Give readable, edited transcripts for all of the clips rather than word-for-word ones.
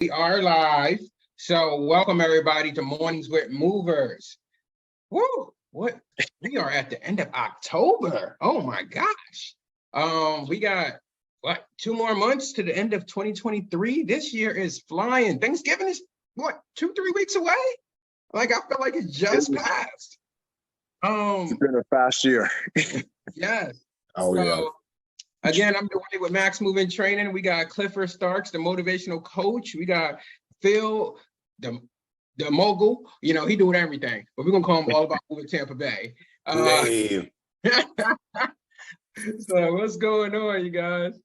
We are live. So welcome everybody to Mornings with Movers. Woo! What? We are at the end of October. Oh my gosh. We got 2 more months to the end of 2023. This year is flying. Thanksgiving is 2-3 weeks away? Like I feel like it just passed. It's been a fast year. Yes. Oh, yeah. Again, I'm Dwyght with Mack's Moving Training. We got Clifford Starks, the motivational coach. We got Phil, the mogul. You know, he doing everything. But we're going to call him All About Tampa Bay. Hey, So what's going on, you guys?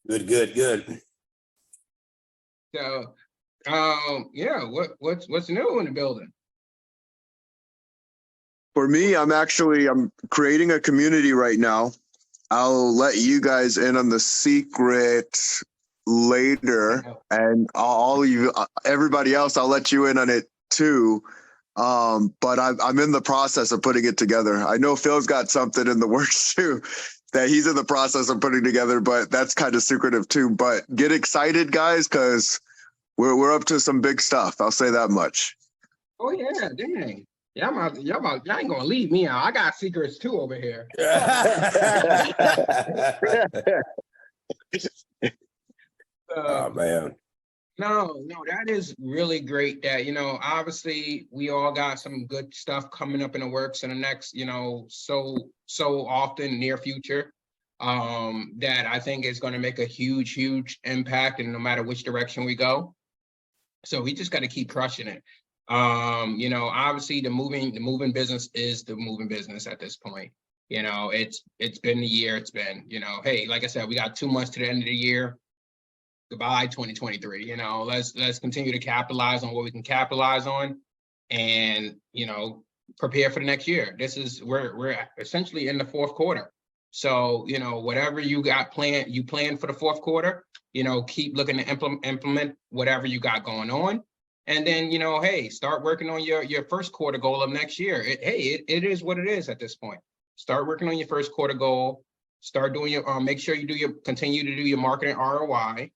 good. So, yeah, what's new in the building? For me, I'm creating a community right now. I'll let you guys in on the secret later, and everybody else, I'll let you in on it too. But I'm in the process of putting it together. I know Phil's got something in the works too that he's in the process of putting together, but that's kind of secretive too. But get excited, guys, because we're up to some big stuff. I'll say that much. Oh yeah, dang. Y'all ain't gonna leave me out. I got secrets too over here. Oh, man. No, that is really great that, obviously we all got some good stuff coming up in the works in the next, so often near future, that I think is going to make a huge impact, and no matter which direction we go. So we just got to keep crushing it. Obviously the moving business is the moving business at this point. It's been the year. It's been, hey, like I said, we got 2 months to the end of the year. Goodbye 2023. Let's continue to capitalize on what we can capitalize on, and prepare for the next year. We're essentially in the fourth quarter. So whatever you got planned, you plan for the fourth quarter. Keep looking to implement whatever you got going on. And then, hey, start working on your first quarter goal of next year. It is what it is at this point. Start working on your first quarter goal. Start doing make sure you continue to do your marketing ROI,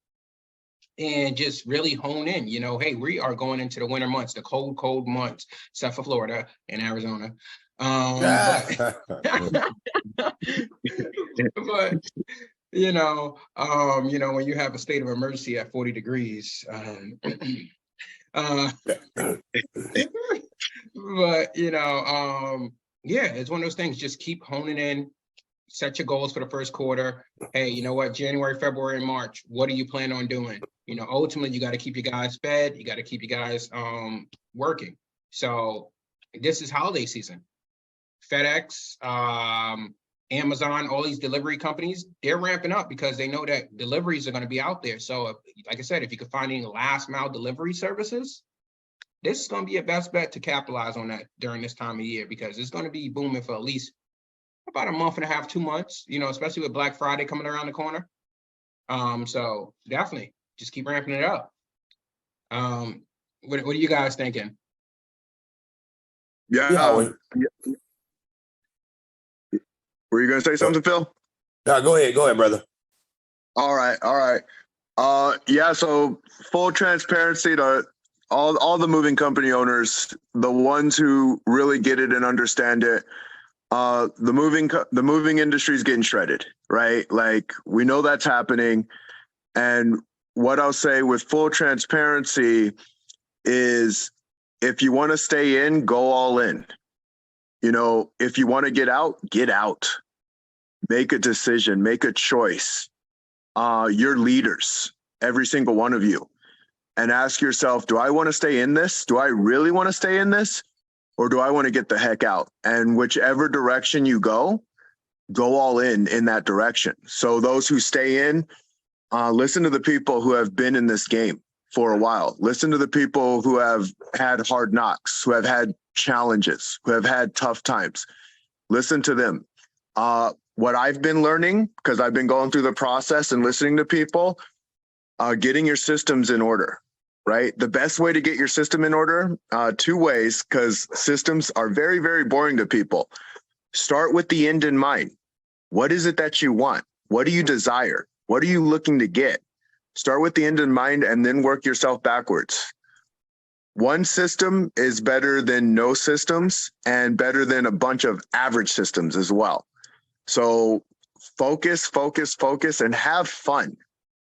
and just really hone in. Hey, we are going into the winter months, the cold months, except for Florida and Arizona. But when you have a state of emergency at 40 degrees, but it's one of those things. Just keep honing in, set your goals for the first quarter. Hey, you know what, January, February, and March, what do you plan on doing? Ultimately you got to keep your guys fed, you got to keep your guys working. So this is holiday season. FedEx, Amazon, all these delivery companies, they're ramping up because they know that deliveries are going to be out there. So like I said, if you could find any last mile delivery services, this is going to be your best bet to capitalize on that during this time of year, because it's going to be booming for at least about a month and a half, 2 months, especially with Black Friday coming around the corner. So definitely just keep ramping it up. What are you guys thinking? Yeah. Were you going to say something, Phil? No, go ahead, brother. All right. So full transparency to all the moving company owners, the ones who really get it and understand it. The moving industry is getting shredded, right? Like, we know that's happening. And what I'll say with full transparency is, if you want to stay in, go all in. If you want to get out, make a decision, make a choice. You're leaders, every single one of you. And ask yourself, do I want to stay in this? Do I really want to stay in this? Or do I want to get the heck out? And whichever direction you go all in that direction. So those who stay in, listen to the people who have been in this game for a while. Listen to the people who have had hard knocks, who have had challenges, who have had tough times. Listen to them. What I've been learning, because I've been going through the process and listening to people, getting your systems in order. Right? The best way to get your system in order, 2 ways, because systems are very, very boring to people. Start with the end in mind. What is it that you want? What do you desire? What are you looking to get? Start with the end in mind and then work yourself backwards. One system is better than no systems and better than a bunch of average systems as well. So focus, and have fun,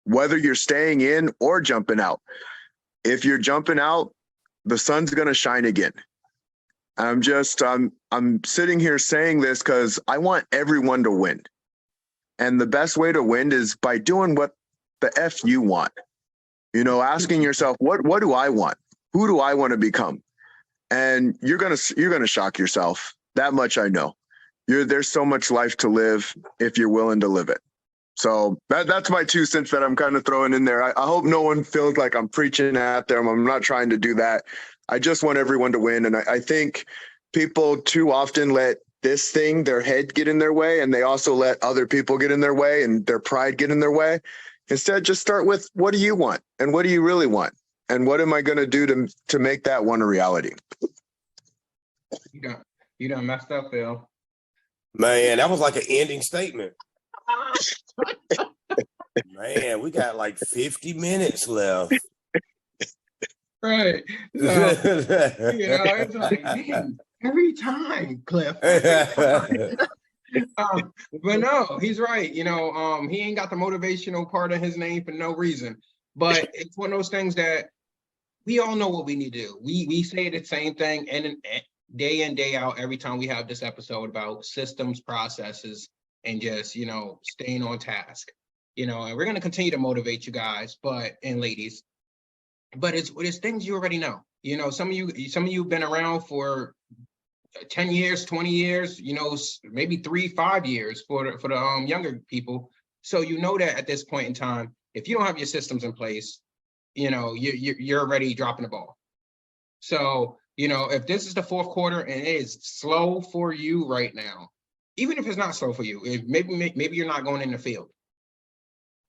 whether you're staying in or jumping out. If you're jumping out, the sun's going to shine again. I'm sitting here saying this because I want everyone to win. And the best way to win is by doing what the F you want. Asking yourself, what do I want? Who do I want to become? And you're gonna shock yourself. That much I know. There's so much life to live if you're willing to live it. So that's my 2 cents that I'm kind of throwing in there. I hope no one feels like I'm preaching at them. I'm not trying to do that. I just want everyone to win. And I think people too often let their head get in their way, and they also let other people get in their way and their pride get in their way. Instead, just start with, what do you want? And what do you really want? And what am I going to do to make that one a reality? You done messed up, Phil. Man, that was like an ending statement. Man, we got like 50 minutes left. Right. So, it's like, man, every time, Cliff. Every time. But no, he's right. He ain't got the motivational part of his name for no reason. But it's one of those things that we all know what we need to do. We say the same thing and day in, day out, every time we have this episode about systems, processes, and just, staying on task. And we're going to continue to motivate you guys, and ladies, but it's things you already know. Some of you have been around for 10 years, 20 years, maybe 3-5 years for the younger people. So that at this point in time, if you don't have your systems in place, you're already dropping the ball. So, if this is the fourth quarter and it is slow for you right now, even if it's not slow for you, maybe you're not going in the field,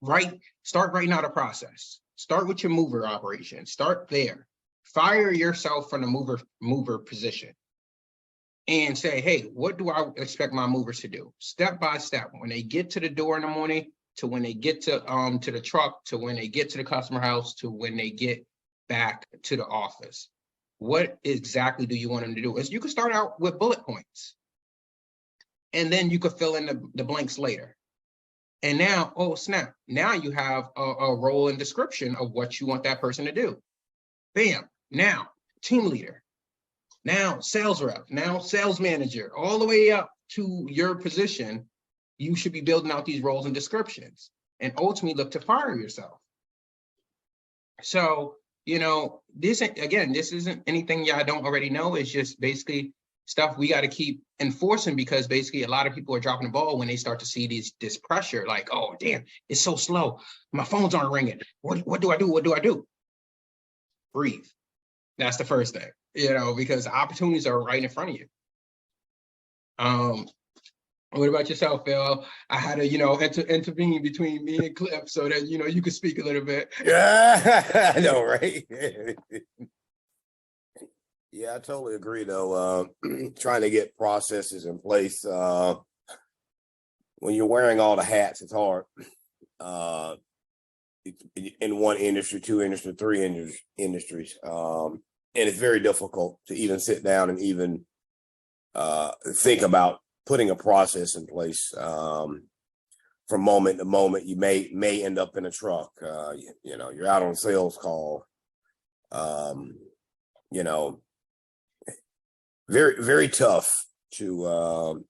right? Start writing out a process. Start with your mover operation. Start there. Fire yourself from the mover position and say, hey, what do I expect my movers to do? Step by step. When they get to the door in the morning, to when they get to the truck, to when they get to the customer house, to when they get back to the office. What exactly do you want them to do? You can start out with bullet points, and then you could fill in the blanks later. And now, oh snap, now you have a role and description of what you want that person to do. Bam, now team leader, now sales rep, now sales manager, all the way up to your position. You should be building out these roles and descriptions and ultimately look to fire yourself. So, this isn't anything y'all don't already know. It's just basically stuff we got to keep enforcing, because basically a lot of people are dropping the ball when they start to see this pressure, like, oh, damn, it's so slow. My phones aren't ringing. What do I do? What do I do? Breathe. That's the first thing, because opportunities are right in front of you. What about yourself, Phil? I had to, intervene between me and Cliff so that, you could speak a little bit. Yeah, I know, right? Yeah, I totally agree, though. Trying to get processes in place. When you're wearing all the hats, it's hard. In one industry, 2 industries, 3 industries. And it's very difficult to even sit down and even think about putting a process in place. From moment to moment, you may end up in a truck. You're out on a sales call. Very, very tough to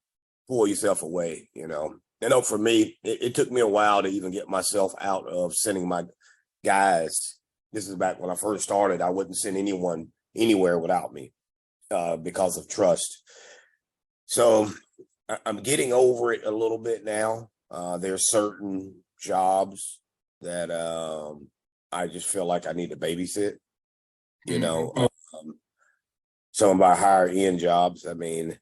pull yourself away. I know for me, it took me a while to even get myself out of sending my guys. This is back when I first started. I wouldn't send anyone anywhere without me because of trust. So I'm getting over it a little bit now. There's certain jobs that I just feel like I need to babysit. Some of my higher end jobs, I mean,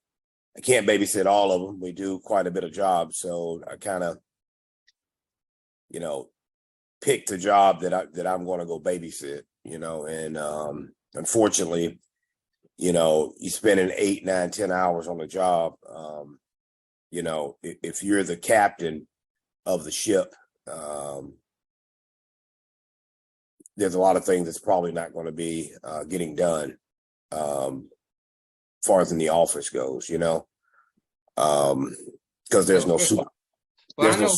I can't babysit all of them. We do quite a bit of jobs, so I kind of, picked a job that I'm going to go babysit. And unfortunately, you spending 8, 9, 10 hours on a job. If you're the captain of the ship, there's a lot of things that's probably not going to be getting done as far as in the office goes, because there's no super. Well, There's I no know.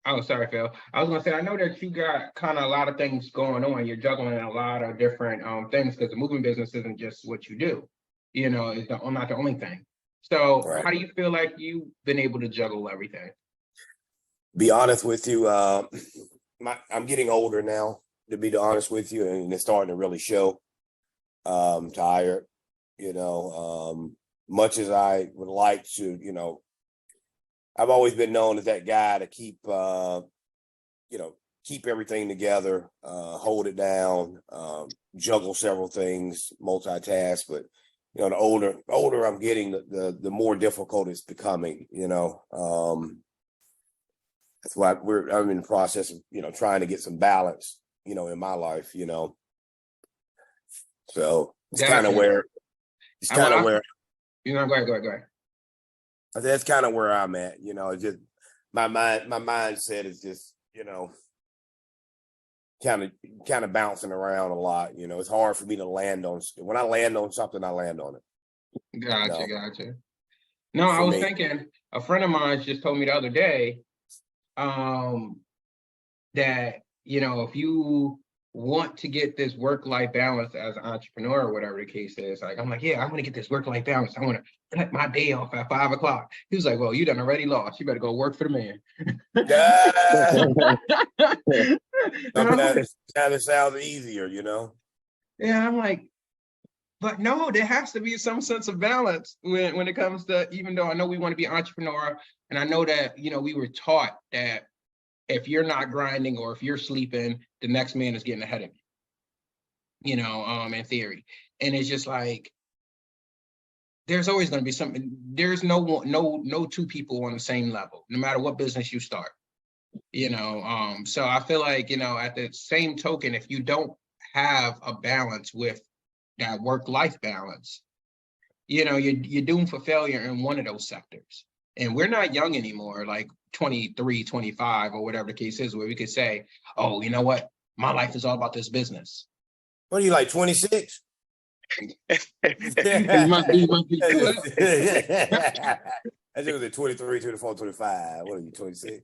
Oh, sorry, Phil. I was gonna say, I know that you got kind of a lot of things going on. You're juggling a lot of different things because the moving business isn't just what you do. It's not the only thing. So, Right. how do you feel like you've been able to juggle everything? Be honest with you, I'm getting older now, to be honest with you, and it's starting to really show. Tired, much as I would like to, I've always been known as that guy to keep everything together, hold it down, juggle several things, multitask. But the older I'm getting, the more difficult it's becoming. That's why I'm in the process of trying to get some balance, in my life. So it's kind of where Go ahead. that's kind of where I'm at. It's just my mindset is just kind of bouncing around a lot. It's hard for me to land on. When I land on something, I land on it. Gotcha. No, I was thinking, a friend of mine just told me the other day that if you want to get this work-life balance as an entrepreneur or whatever the case is, like I'm like, yeah, I want to get this work-life balance. I want to cut my day off at 5 o'clock. He was like, well, you done already lost. You better go work for the man. Sometimes it sounds easier, Yeah, I'm like, but no, there has to be some sense of balance when it comes to, even though I know we want to be entrepreneur, and I know that, we were taught that if you're not grinding or if you're sleeping, the next man is getting ahead of you, in theory. And it's just like, there's always going to be something. There's no two people on the same level, no matter what business you start, so I feel like, at the same token, if you don't have a balance with that work-life balance, you're doomed for failure in one of those sectors. And we're not young anymore, like 23, 25, or whatever the case is, where we could say, oh, you know what? My life is all about this business. What are you, like 26? It must be. I think it was at 23, 24, 25. What are you, 26?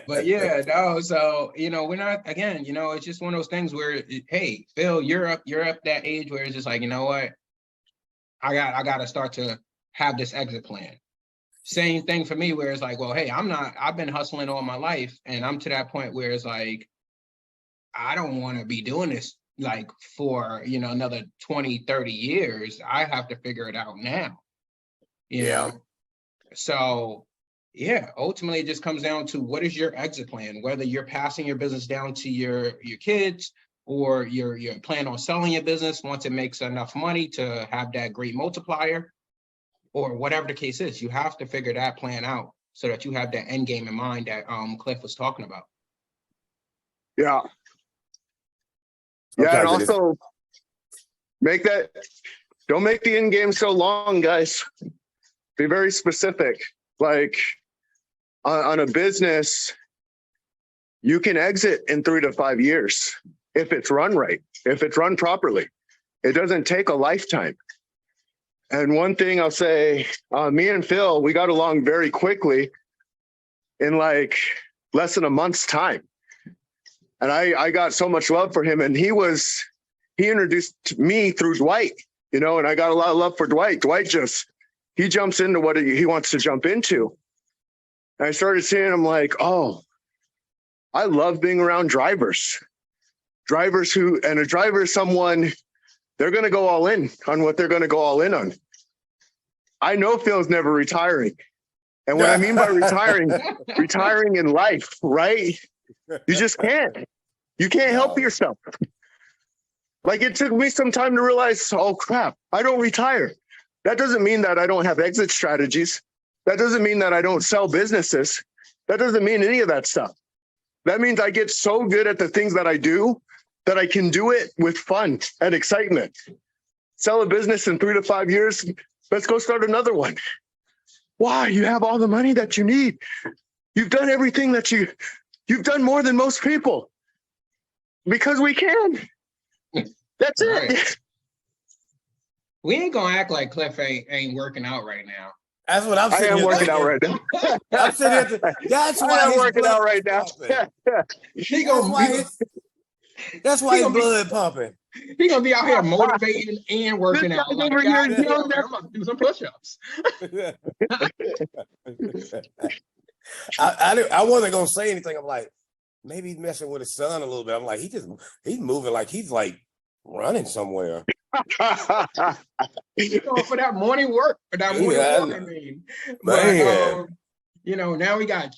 But yeah, no, so we're not, again, it's just one of those things where, hey, Phil, you're up that age where it's just like, you know what? I got to start to have this exit plan. Same thing for me, where it's like, well, hey, I've been hustling all my life, and I'm to that point where it's like, I don't want to be doing this like for, another 20, 30 years. I have to figure it out now, you know? So yeah, ultimately it just comes down to, what is your exit plan? Whether you're passing your business down to your kids, or you're planning on selling your business once it makes enough money to have that great multiplier, or whatever the case is. You have to figure that plan out so that you have that end game in mind that Cliff was talking about. Yeah. Yeah, and also don't make the end game so long, guys. Be very specific. Like on a business, you can exit in 3 to 5 years if it's run right, if it's run properly. It doesn't take a lifetime. And one thing I'll say, me and Phil, we got along very quickly in like less than a month's time. And I got so much love for him. And he introduced me through Dwyght, and I got a lot of love for Dwyght. Dwyght he jumps into what he wants to jump into. And I started seeing him like, oh, I love being around drivers. And a driver is someone, they're going to go all in on what they're going to go all in on. I know Phil's never retiring. And what I mean by retiring in life, right? You just can't. You can't help yourself. Like, it took me some time to realize, oh crap, I don't retire. That doesn't mean that I don't have exit strategies. That doesn't mean that I don't sell businesses. That doesn't mean any of that stuff. That means I get so good at the things that I do that I can do it with fun and excitement. Sell a business in 3 to 5 years. Let's go start another one. Wow, you have all the money that you need. You've done everything you've done more than most people. Because we can. That's Right. it. We ain't gonna act like Cliff ain't working out right now. That's what I'm I sitting am here working thinking. out right now. I'm sitting here. That's I why am his working blood out right is now. pumping. That's why his blood pumping. He gonna be out here motivating and working This out. guy's Like, over God here damn, yelling man, at I'm about to do some push-ups. I wasn't gonna say anything. I'm like, maybe he's messing with his son a little bit. I'm like, he's moving like he's like running somewhere. For that morning work, I mean. Man. But now we got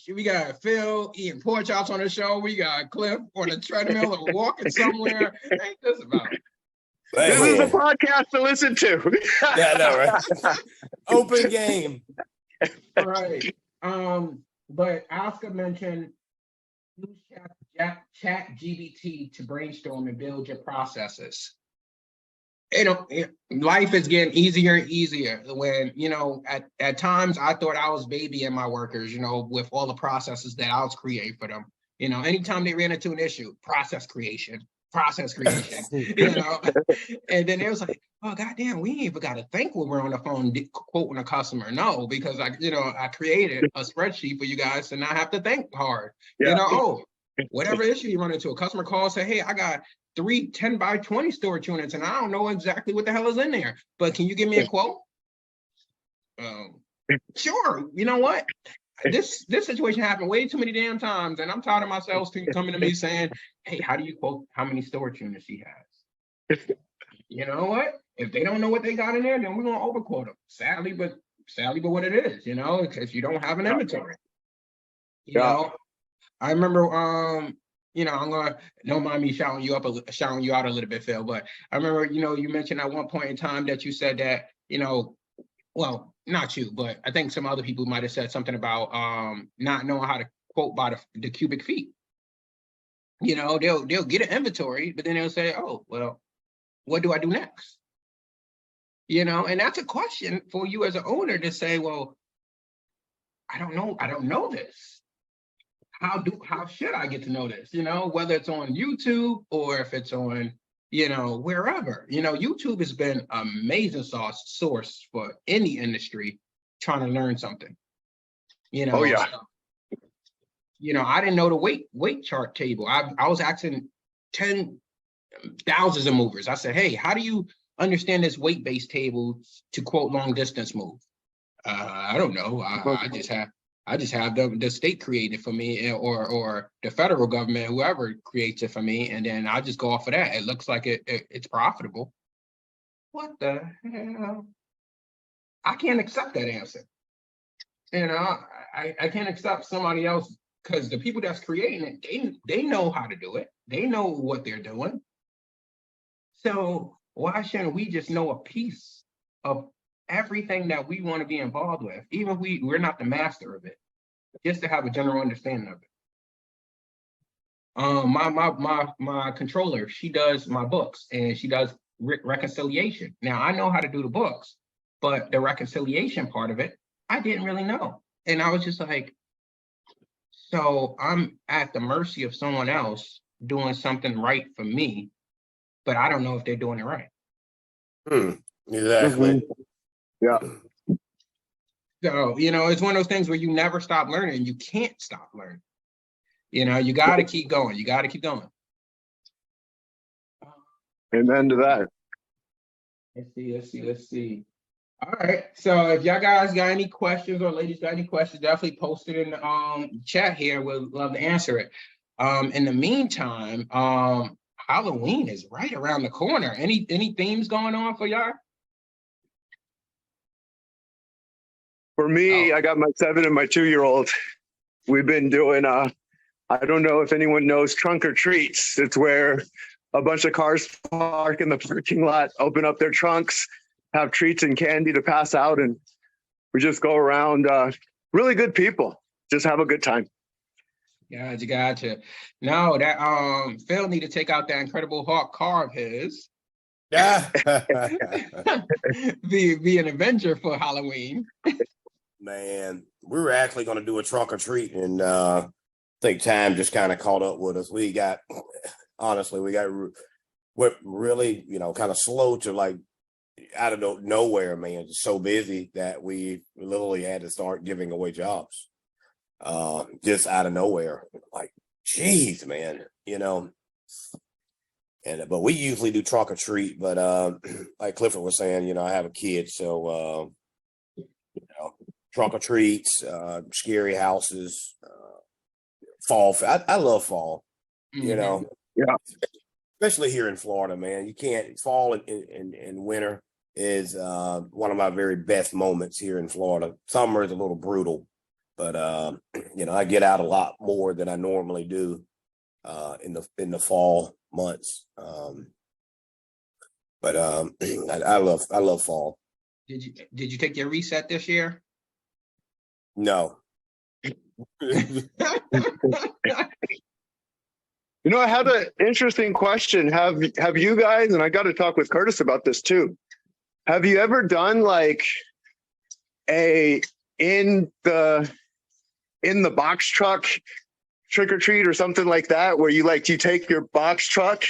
Phil eating pork chops on the show. We got Cliff on the treadmill or walking somewhere. Ain't this about? This is a podcast to listen to. Yeah, I know, right? Open game. Right. But Oscar mentioned use chat GBT to brainstorm and build your processes. Life is getting easier and easier when, at times I thought I was babying my workers, with all the processes that I was creating for them. Anytime they ran into an issue, process creation, and then it was like, oh, goddamn, we ain't even got to think when we're on the phone quoting a customer. No, because I created a spreadsheet for you guys to not have to think hard. Yeah. Whatever issue you run into, a customer calls, say, hey, I got 3 10x20 storage units, and I don't know exactly what the hell is in there, but can you give me a quote? Sure. You know what? This situation happened way too many damn times, and I'm tired of my sales team coming to me saying, hey, how do you quote how many storage units he has? You know what? If they don't know what they got in there, then we're gonna overquote them. Sadly, but what it is, if you don't have an inventory. I remember I'm gonna don't mind me shouting you out a little bit, Phil, but I remember, you mentioned at one point in time that you said that, well, not you, but I think some other people might have said something about not knowing how to quote by the cubic feet. They'll get an inventory, but then they'll say, oh, well, what do I do next? And that's a question for you as an owner to say, well, I don't know this. How should I get to know this? Whether it's on YouTube or if it's on, wherever. YouTube has been an amazing source for any industry trying to learn something. Oh yeah. I didn't know the weight chart table. I was asking 10,000s of movers. I said, hey, how do you understand this weight-based table to quote long distance move? I don't know. I just have the state create it for me, or the federal government, whoever creates it for me, and then I just go off of that. It looks like it's profitable. What the hell? I can't accept that answer. I can't accept somebody else, because the people that's creating it, they know how to do it. They know what they're doing. So why shouldn't we just know a piece of everything that we want to be involved with, even if we're not the master of it, just to have a general understanding of it. My controller, she does my books, and she does reconciliation. Now I know how to do the books, but the reconciliation part of it, I didn't really know. And I was just like, so I'm at the mercy of someone else doing something right for me, but I don't know if they're doing it right. Exactly. Yeah. So, it's one of those things where you never stop learning. You can't stop learning. You got to keep going. You got to keep going. Amen to that. Let's see. All right. So if y'all guys got any questions, or ladies got any questions, definitely post it in the chat here. We'll love to answer it. In the meantime, Halloween is right around the corner. Any themes going on for y'all? For me, I got my 7 and my 2-year-old. We've been doing, I don't know if anyone knows Trunk or Treats. It's where a bunch of cars park in the parking lot, open up their trunks, have treats and candy to pass out, and we just go around. Really good people. Just have a good time. Gotcha. No, that Phil need to take out that Incredible Hulk car of his. Yeah. be an Avenger for Halloween. Man, we were actually going to do a trunk or treat, and I think time just kind of caught up with us. We got honestly. We're really, kind of slow to like out of nowhere, man. Just so busy that we literally had to start giving away jobs, just out of nowhere. Like, geez, man, And but we usually do trunk or treat, but like Clifford was saying, I have a kid, so trunk or treats, scary houses, fall. I love fall, Mhm. Yeah. especially here in Florida, man. You can't fall in winter is one of my very best moments here in Florida. Summer is a little brutal, but I get out a lot more than I normally do in the fall months. But I love fall. Did you take your reset this year? No. I had an interesting question. Have you guys, and I got to talk with Curtis about this too. Have you ever done like in the box truck trick or treat or something like that, where you take your box truck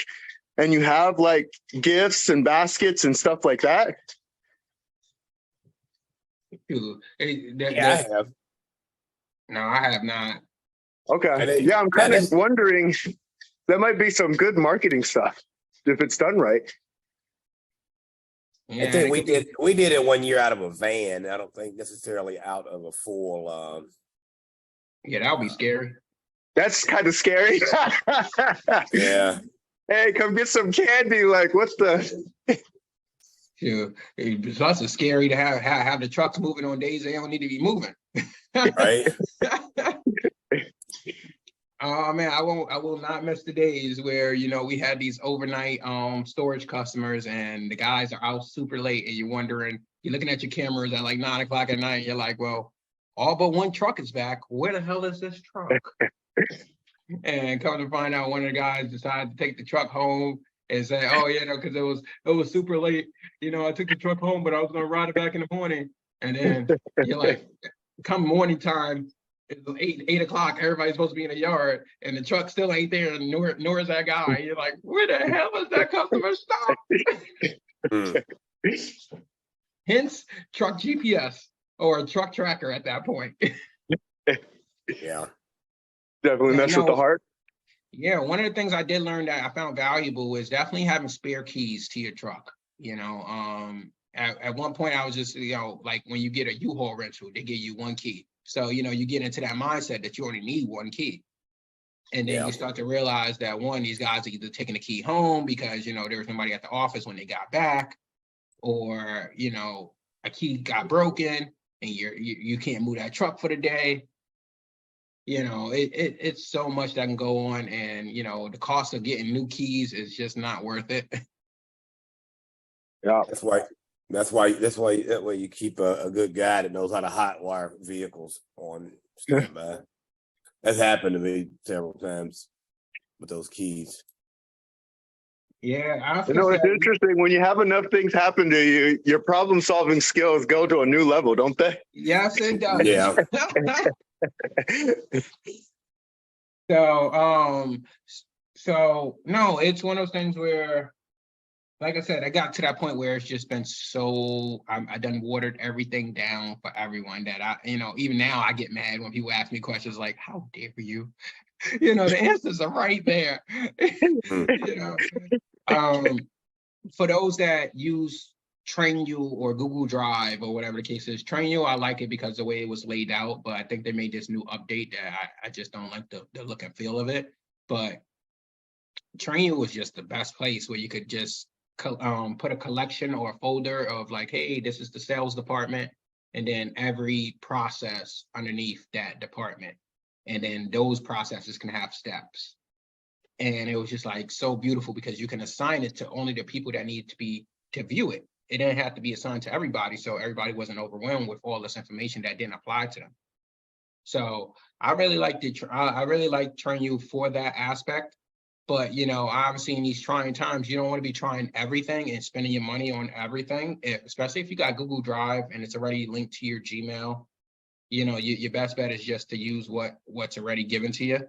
and you have like gifts and baskets and stuff like that? Yeah, I have. No, I have not. Okay. Yeah, I'm kind of wondering. That might be some good marketing stuff if it's done right. Yeah, I think we did it one year out of a van. I don't think necessarily out of a full. Yeah, that would be scary. That's kind of scary. Yeah. Hey, come get some candy. Like, what's the? Sure. It's also scary to have the trucks moving on days they don't need to be moving. Right. Oh man, I will not miss the days where we had these overnight storage customers and the guys are out super late and you're looking at your cameras at like 9 o'clock at night, and you're like, well, all but one truck is back. Where the hell is this truck? And come to find out, one of the guys decided to take the truck home and say, oh yeah, because it was super late. I took the truck home, but I was gonna ride it back in the morning. And then you're like, come morning time, it's 8 o'clock. Everybody's supposed to be in the yard, and the truck still ain't there, and nor is that guy. You're like, where the hell is that customer stop? Hence, truck GPS or a truck tracker at that point. Yeah. Definitely mess with the heart. Yeah, one of the things I did learn that I found valuable is definitely having spare keys to your truck. At one point I was just, like when you get a U-Haul rental, they give you one key. So, you get into that mindset that you only need one key. And then you start to realize that these guys are either taking the key home because, there was nobody at the office when they got back, or, a key got broken and you can't move that truck for the day. It's so much that can go on, and the cost of getting new keys is just not worth it. Yeah, that's why that way you keep a good guy that knows how to hotwire vehicles on standby. That's happened to me several times with those keys. Yeah, it's interesting when you have enough things happen to you, your problem solving skills go to a new level, don't they? Yes, it does. Yeah. So no, it's one of those things where, like I said, I got to that point where it's just been I done watered everything down for everyone that even now I get mad when people ask me questions like, how dare you? The answers are right there. For those that use Trainu or Google Drive or whatever the case is, Trainu, I like it because the way it was laid out, but I think they made this new update that I just don't like the look and feel of it. But Trainu was just the best place where you could just put a collection or a folder of like, hey, this is the sales department, and then every process underneath that department. And then those processes can have steps. And it was just like so beautiful because you can assign it to only the people that need to view it. It didn't have to be assigned to everybody, so everybody wasn't overwhelmed with all this information that didn't apply to them. So I really like Trainu for that aspect. But obviously in these trying times, you don't want to be trying everything and spending your money on everything, especially if you got Google Drive and it's already linked to your Gmail. Your best bet is just to use what's already given to you.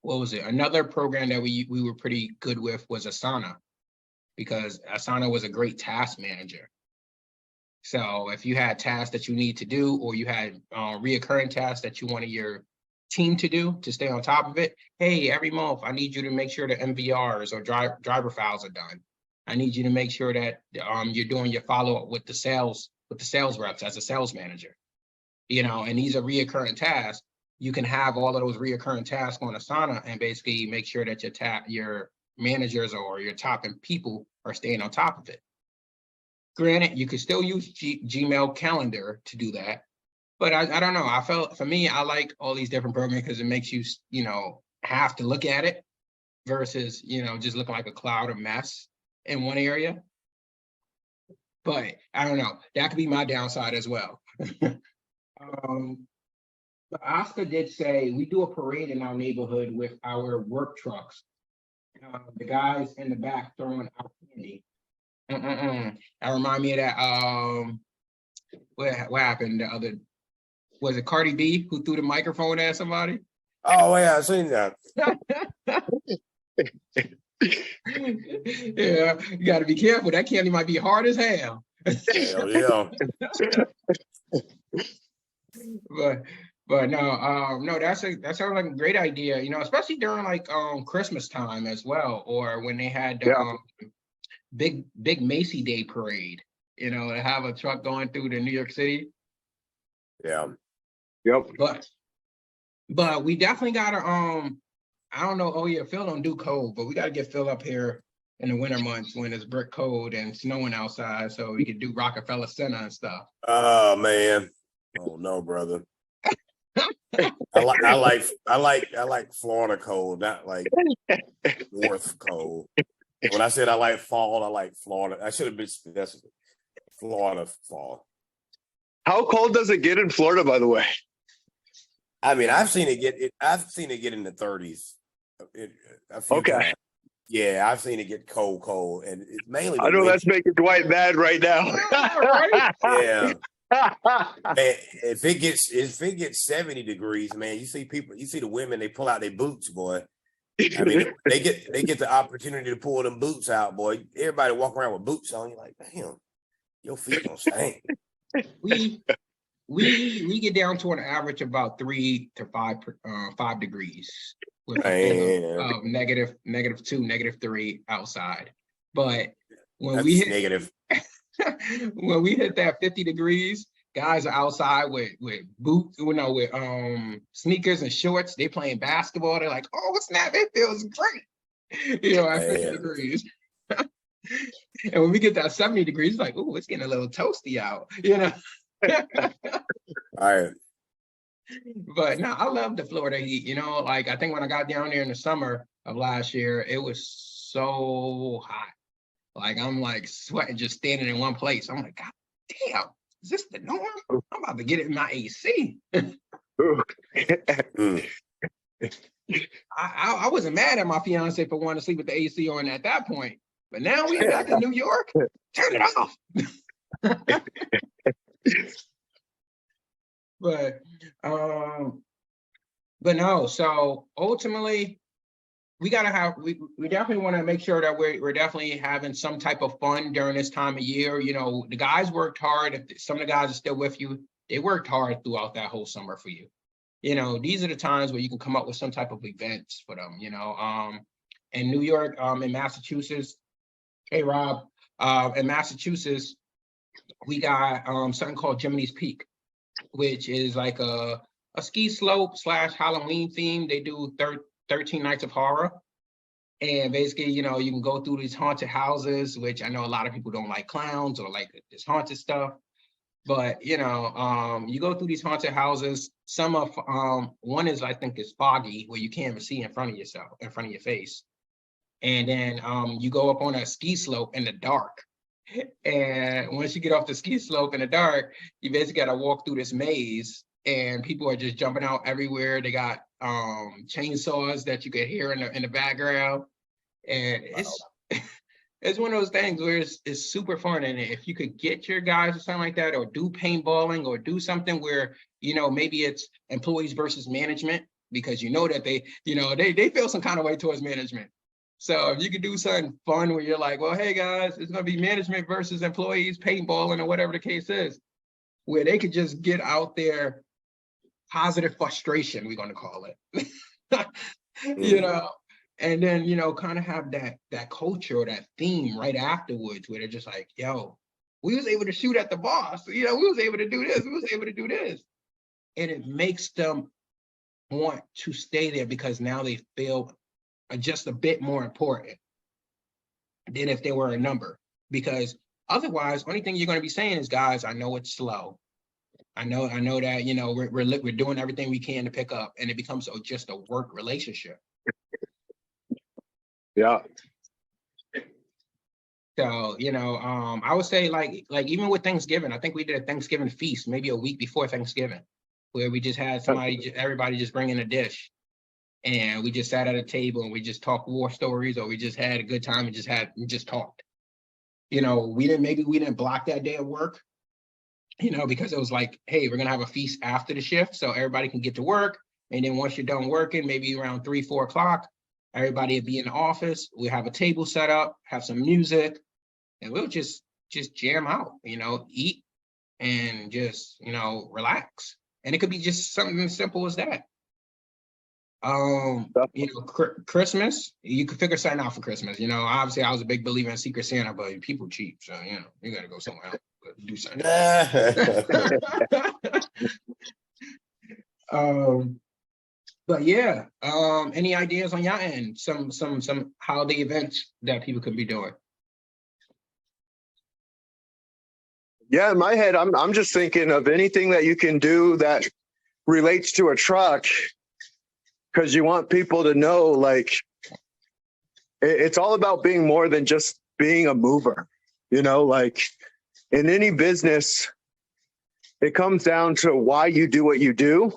what was it? Another program that we were pretty good with was Asana, because Asana was a great task manager. So if you had tasks that you need to do, or you had reoccurring tasks that you wanted your team to do to stay on top of it, hey, every month I need you to make sure the MVRs or driver files are done. I need you to make sure that you're doing your follow-up with the sales reps as a sales manager. And these are reoccurring tasks. You can have all of those reoccurring tasks on Asana and basically make sure that your managers or your top people are staying on top of it. Granted, you could still use Gmail Calendar to do that, but I don't know. I felt, for me, I like all these different programs because it makes you, have to look at it versus, just looking like a cloud of mess in one area. But I don't know. That could be my downside as well. But Oscar did say we do a parade in our neighborhood with our work trucks. The guys in the back throwing out candy. That remind me of that. What happened? Was it Cardi B who threw the microphone at somebody? Oh yeah, I seen that. Yeah, you got to be careful. That candy might be hard as hell. Hell yeah. But no, that sounds like a great idea. Especially during like Christmas time as well, or when they had big Macy Day parade. To have a truck going through the New York City. Yeah. Yep. But we definitely gotta I don't know. Oh yeah, Phil don't do cold, but we gotta get Phil up here in the winter months when it's brick cold and snowing outside, so we can do Rockefeller Center and stuff. Oh man. Oh no, brother. I like Florida cold, not like North cold. When I said I like fall, I like Florida. I should have been specific. Florida fall. How cold does it get in Florida, by the way? I mean, I've seen it get in the 30s. Okay. Times. Yeah, I've seen it get cold, and it's mainly. I know that's making Dwyght mad right now. Yeah. Man, if it gets 70 degrees, man, you see the women, they pull out their boots, boy. I mean, they get the opportunity to pull them boots out, boy. Everybody walk around with boots on. You're like, damn, your feet gonna stink. We get down to an average of about 3 to 5 degrees with of -2, -3 outside. But when we hit negative, when we hit that 50 degrees, guys are outside with boots, with sneakers and shorts. They playing basketball. They're like, oh, snap! It feels great, at 50 degrees. And when we get that 70 degrees, it's like, oh, it's getting a little toasty out, All right. But no, I love the Florida heat. Like I think when I got down there in the summer of last year, it was so hot. Like I'm like sweating just standing in one place. I'm like, God damn, is this the norm? I'm about to get it in my AC. I wasn't mad at my fiance for wanting to sleep with the AC on at that point. But now we back in New York, turn it off. But no, so ultimately we definitely want to make sure that we're definitely having some type of fun during this time of year. The guys worked hard. If some of the guys are still with you, they worked hard throughout that whole summer for you. These are the times where you can come up with some type of events for them, in New York, in Massachusetts. Hey Rob, in Massachusetts, we got something called Jiminy's Peak, which is like a ski slope / Halloween theme. They do 13 nights of horror. And basically, you can go through these haunted houses, which I know a lot of people don't like clowns or like this haunted stuff. But, you go through these haunted houses. Some of one is, I think, is foggy, where you can't even see in front of your face. And then you go up on a ski slope in the dark. And once you get off the ski slope in the dark, you basically got to walk through this maze, and people are just jumping out everywhere. They got chainsaws that you could hear in the background, and it's one of those things where it's super fun. And if you could get your guys or something like that, or do paintballing, or do something where maybe it's employees versus management, because you know that they feel some kind of way towards management. So if you could do something fun where you're like, well, hey guys, it's gonna be management versus employees paintballing or whatever the case is, where they could just get out their positive frustration, we're gonna call it. You know, and then, you know, kind of have that culture or that theme right afterwards where they're just like, yo, we was able to shoot at the boss, you know, we was able to do this, we was able to do this. And it makes them want to stay there because now they feel just a bit more important than if they were a number. Because otherwise, only thing you're going to be saying is, guys, I know it's slow. I know that, you know, we're doing everything we can to pick up, and it becomes just a work relationship. Yeah. So, you know, I would say like even with Thanksgiving, I think we did a Thanksgiving feast maybe a week before Thanksgiving, where we just had everybody just bring in a dish, and we just sat at a table and we just talked war stories, or we just had a good time and just talked. You know, we didn't block that day of work, you know, because it was like, hey, we're gonna have a feast after the shift, so everybody can get to work, and then once you're done working, maybe around 3-4 o'clock, everybody would be in the office. We have a table set up, have some music, and we'll just jam out, you know, eat and just, you know, relax. And it could be just something as simple as that. You know, Christmas, you could figure something out for Christmas. You know, obviously I was a big believer in Secret Santa, but people cheap, so you know, you gotta go somewhere else to do something. But yeah, any ideas on your end? Some holiday events that people could be doing? Yeah, in my head, I'm just thinking of anything that you can do that relates to a truck, because you want people to know, like, it's all about being more than just being a mover. You know, like in any business, it comes down to why you do what you do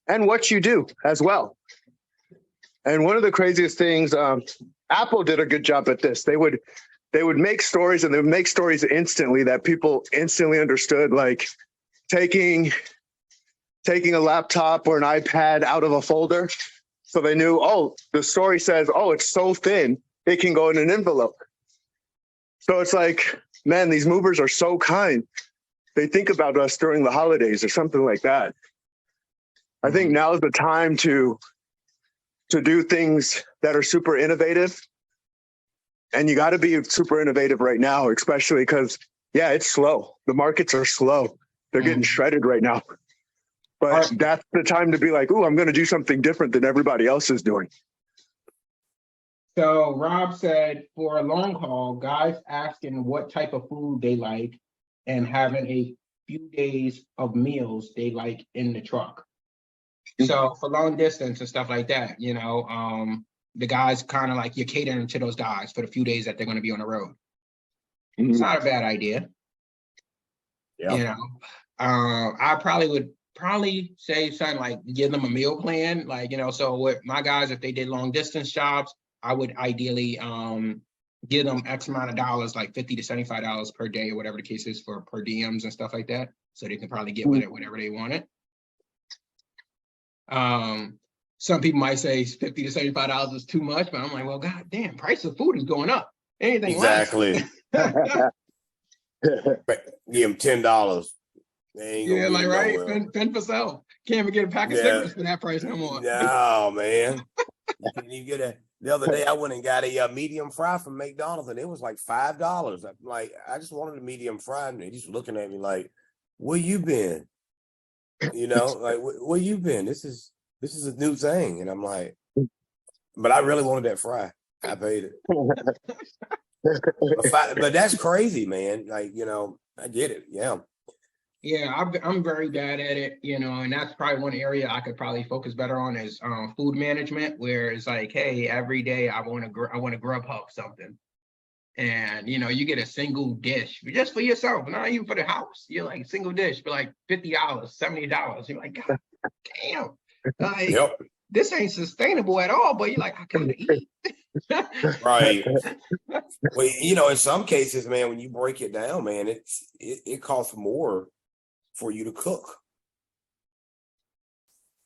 and what you do as well. And one of the craziest things, Apple did a good job at this. They would make stories, and they would make stories instantly that people instantly understood, like taking a laptop or an iPad out of a folder. So they knew, oh, the story says, oh, it's so thin, it can go in an envelope. So it's like, man, these movers are so kind. They think about us during the holidays or something like that. I think now is the time to do things that are super innovative. And you got to be super innovative right now, especially because, yeah, it's slow. The markets are slow. They're getting shredded right now. But that's the time to be like, ooh, I'm going to do something different than everybody else is doing. So Rob said, for a long haul, guys asking what type of food they like and having a few days of meals they like in the truck. So for long distance and stuff like that, you know, the guys kind of like, you're catering to those guys for the few days that they're going to be on the road. It's not a bad idea. Yeah. You know, I would say something like give them a meal plan. Like, you know, so with my guys, if they did long distance jobs, I would ideally give them X amount of dollars, like $50 to $75 per day or whatever the case is for per diems and stuff like that. So they can probably get with it whatever they wanted. Some people might say $50 to $75 is too much, but I'm like, well, god damn, price of food is going up. Anything exactly. less. Give them $10. Yeah, like right, fend for self. Can't even get a pack of cigarettes for that price no more. No, man. You get the other day I went and got a medium fry from McDonald's, and it was like $5. I'm like, I just wanted a medium fry, and he's looking at me like, where you been? You know, like where you been? This is a new thing. And I'm like, but I really wanted that fry. I paid it. But that's crazy, man. Like, you know, I get it. Yeah. Yeah, I'm very bad at it, you know, and that's probably one area I could probably focus better on is food management, where it's like, hey, every day I want to Grubhub something, and you know, you get a single dish just for yourself, not even for the house. You're like single dish for like $50, $70. You're like, god damn, like this ain't sustainable at all. But you're like, I gotta eat. Right. Well, you know, in some cases, man, when you break it down, man, it costs more for you to cook.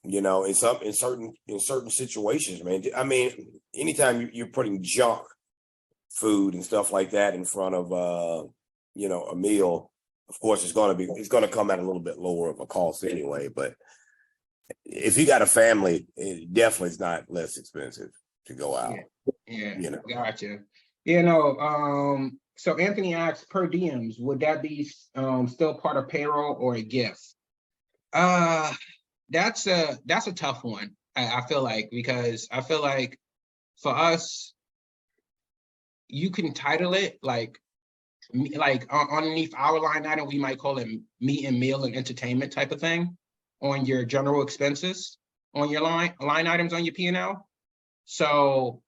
You know, in certain situations, man. I mean, anytime you're putting junk food and stuff like that in front of you know, a meal, of course it's gonna come at a little bit lower of a cost anyway. But if you got a family, it definitely is not less expensive to go out. Yeah, You know, gotcha. So Anthony asks, per diems, would that be still part of payroll or a gift? That's a tough one. I feel like, because I feel like for us, you can title it like underneath our line item, we might call it meat and meal and entertainment type of thing on your general expenses on your line items on your P&L. So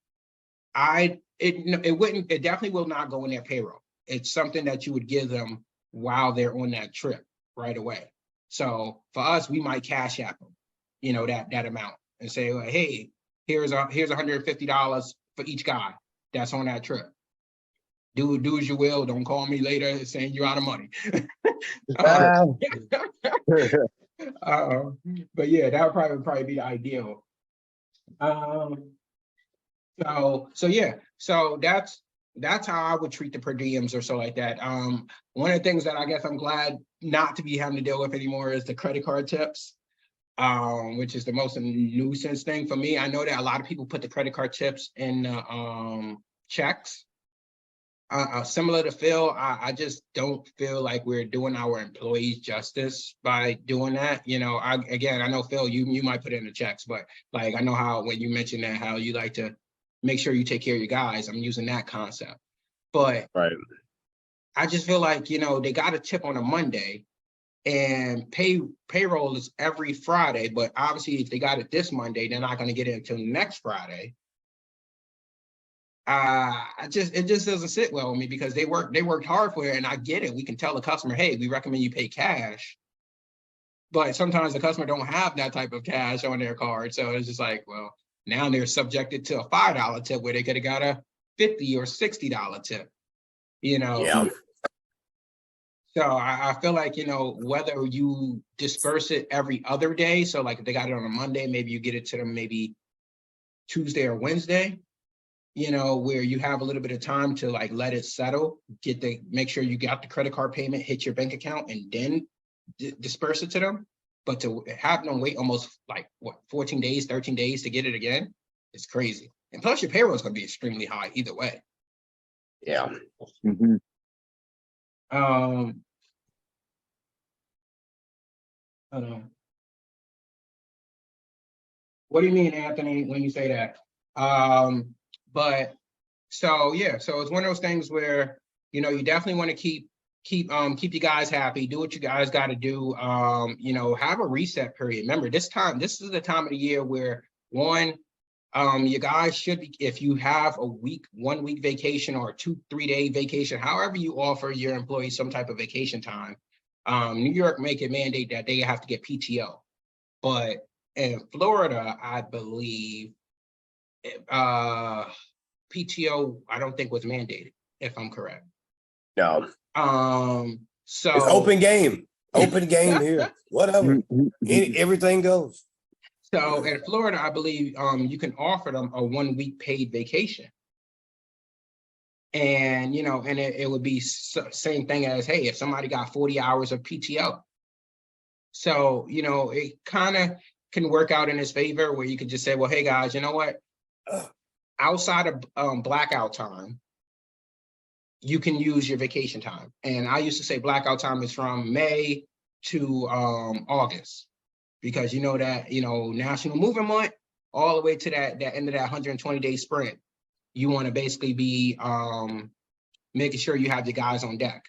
it definitely will not go in their payroll. It's something that you would give them while they're on that trip right away. So for us, we might cash app them, you know, that amount and say, well, hey, here's $150 for each guy that's on that trip. Do as you will. Don't call me later saying you're out of money. But yeah, that would probably be the ideal. So that's how I would treat the per diems or so like that. One of the things that I guess I'm glad not to be having to deal with anymore is the credit card tips, which is the most nuisance thing for me. I know that a lot of people put the credit card tips in checks. Similar to Phil, I just don't feel like we're doing our employees justice by doing that. You know, I know Phil, you might put it in the checks, but like I know how when you mentioned that how you like to make sure you take care of your guys. I'm using that concept, but right. I just feel like, you know, they got a tip on a Monday, and payroll is every Friday. But obviously, if they got it this Monday, they're not going to get it until next Friday. It just doesn't sit well with me because they worked hard for it, and I get it. We can tell the customer, hey, we recommend you pay cash, but sometimes the customer don't have that type of cash on their card, so it's just like, well, now they're subjected to a $5 tip where they could have got a $50 or $60 tip, you know. Yeah. So I feel like, you know, whether you disperse it every other day, so like if they got it on a Monday, maybe you get it to them maybe Tuesday or Wednesday, you know, where you have a little bit of time to like let it settle, make sure you got the credit card payment, hit your bank account, and then disperse it to them. But to have them wait almost like 14 days, 13 days to get it again, it's crazy. And plus your payroll is going to be extremely high either way. Yeah. Mm-hmm. I don't know. What do you mean, Anthony, when you say that? But so it's one of those things where, you know, you definitely want to keep you guys happy, do what you guys got to do. You know, have a reset period. Remember, this is the time of the year where you guys should be, if you have a 1 week vacation or a 2-3 day vacation, however you offer your employees some type of vacation time. New York make it mandate that they have to get PTO, but in Florida, I believe PTO, I don't think was mandated, if I'm correct. No. So it's open game here. Whatever. Everything goes. So in Florida, I believe you can offer them a 1 week paid vacation. And, you know, and it would be same thing as, hey, if somebody got 40 hours of PTO. So, you know, it kind of can work out in his favor where you could just say, well, hey, guys, you know what? Outside of blackout time, you can use your vacation time. And I used to say blackout time is from May to August, because you know that, you know, National Movement Month, all the way to that end of that 120-day sprint, you want to basically be making sure you have your guys on deck.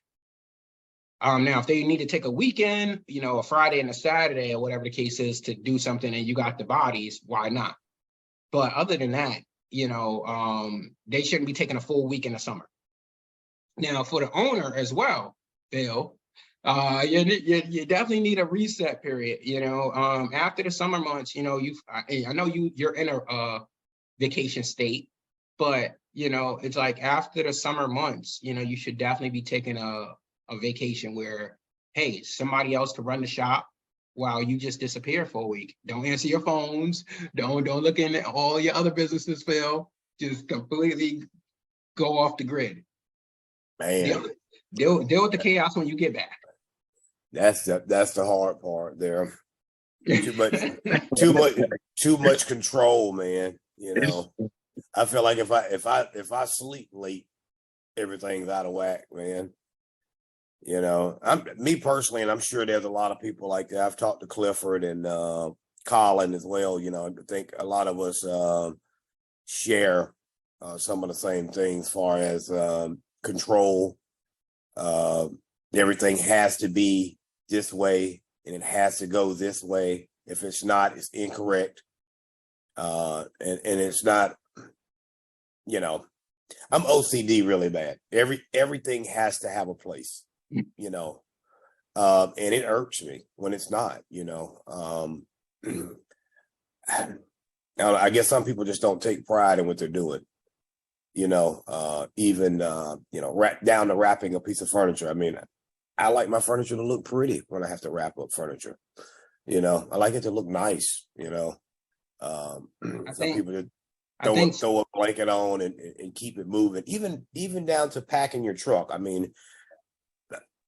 Now, if they need to take a weekend, you know, a Friday and a Saturday or whatever the case is to do something and you got the bodies, why not? But other than that, you know, they shouldn't be taking a full week in the summer. Now, for the owner as well, Bill, you definitely need a reset period. You know, after the summer months, you know, I know you're in a vacation state, but you know, it's like after the summer months, you know, you should definitely be taking a vacation where, hey, somebody else could run the shop. while you just disappear for a week. Don't answer your phones. Don't look in at all your other businesses, Phil. Just completely go off the grid. Man, Deal with the chaos when you get back. that's the hard part there. Too much control, man. You know, I feel like if I sleep late, everything's out of whack, man. You know, me personally, and I'm sure there's a lot of people like that. I've talked to Clifford and Colin as well. You know, I think a lot of us share some of the same things as far as control. Everything has to be this way, and it has to go this way. If it's not, it's incorrect. And it's not, you know, I'm OCD really bad. Everything has to have a place, you know, and it irks me when it's not, you know. I guess some people just don't take pride in what they're doing, you know, even, you know, down to wrapping a piece of furniture. I mean, I like my furniture to look pretty when I have to wrap up furniture. You know, I like it to look nice, you know. Some people just throw a blanket on and keep it moving, even down to packing your truck. I mean,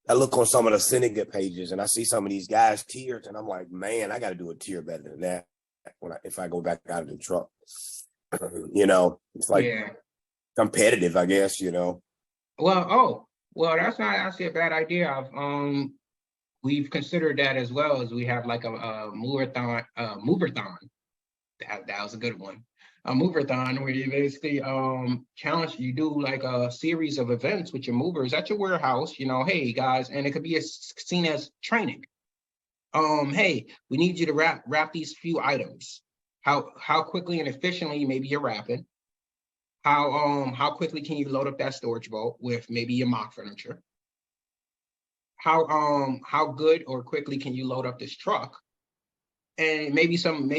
I look on some of the syndicate pages and I see some of these guys' tiers, and I'm like, man, I got to do a tier better than that if I go back out of the truck. You know, it's like competitive, I guess, you know. Well, that's not actually a bad idea. We've considered that as well, as we have like a movathon. That was a good one. A movathon, where you basically challenge, you do like a series of events with your movers at your warehouse, you know, hey guys, and it could be seen as training. Hey, we need you to wrap these few items. How quickly and efficiently maybe you're wrapping. How quickly can you load up that storage vault with maybe your mock furniture? How good or quickly can you load up this truck? And maybe some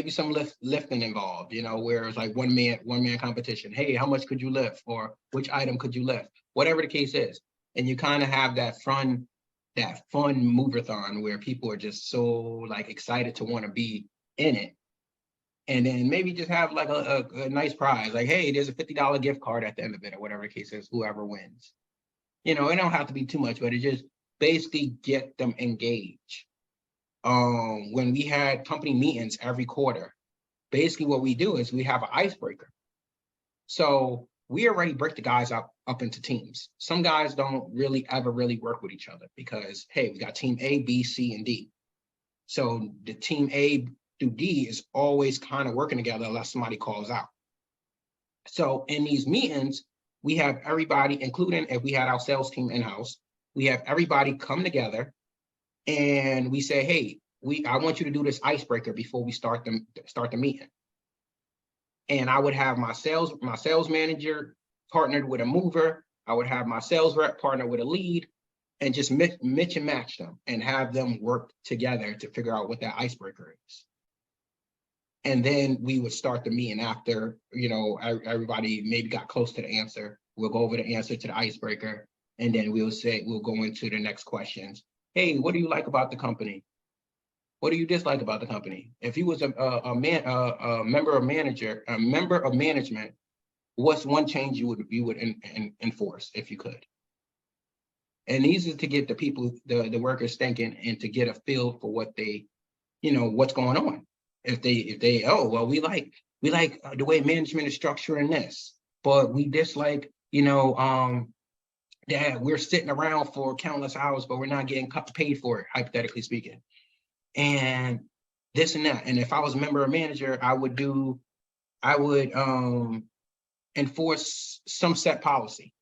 lifting involved, you know, where it's like one man competition. Hey, how much could you lift, or which item could you lift? Whatever the case is. And you kind of have that fun movathon where people are just so like excited to want to be in it. And then maybe just have like a nice prize, like, hey, there's a $50 gift card at the end of it, or whatever the case is, whoever wins. You know, it don't have to be too much, but it just basically get them engaged. When we had company meetings every quarter, basically what we do is we have an icebreaker. So we already break the guys up into teams. Some guys don't really ever work with each other because, hey, we got team A, B, C, and D. So the team A through D is always kind of working together unless somebody calls out. So in these meetings, we have everybody, including if we had our sales team in-house, we have everybody come together and we say, hey, I want you to do this icebreaker before we start the meeting. And I would have my sales manager partnered with a mover. I would have my sales rep partnered with a lead, and just mix and match them and have them work together to figure out what that icebreaker is. And then we would start the meeting after, you know, everybody maybe got close to the answer. We'll go over the answer to the icebreaker, and then we'll go into the next questions. Hey, what do you like about the company? What do you dislike about the company? If you was a member of management, what's one change you would enforce if you could? And these are to get the people, the workers thinking, and to get a feel for what they, you know, what's going on. If they oh, well, we like the way management is structuring this, but we dislike, you know, that we're sitting around for countless hours, but we're not getting paid for it, hypothetically speaking. And this and that. And if I was a member or manager, I would enforce some set policy.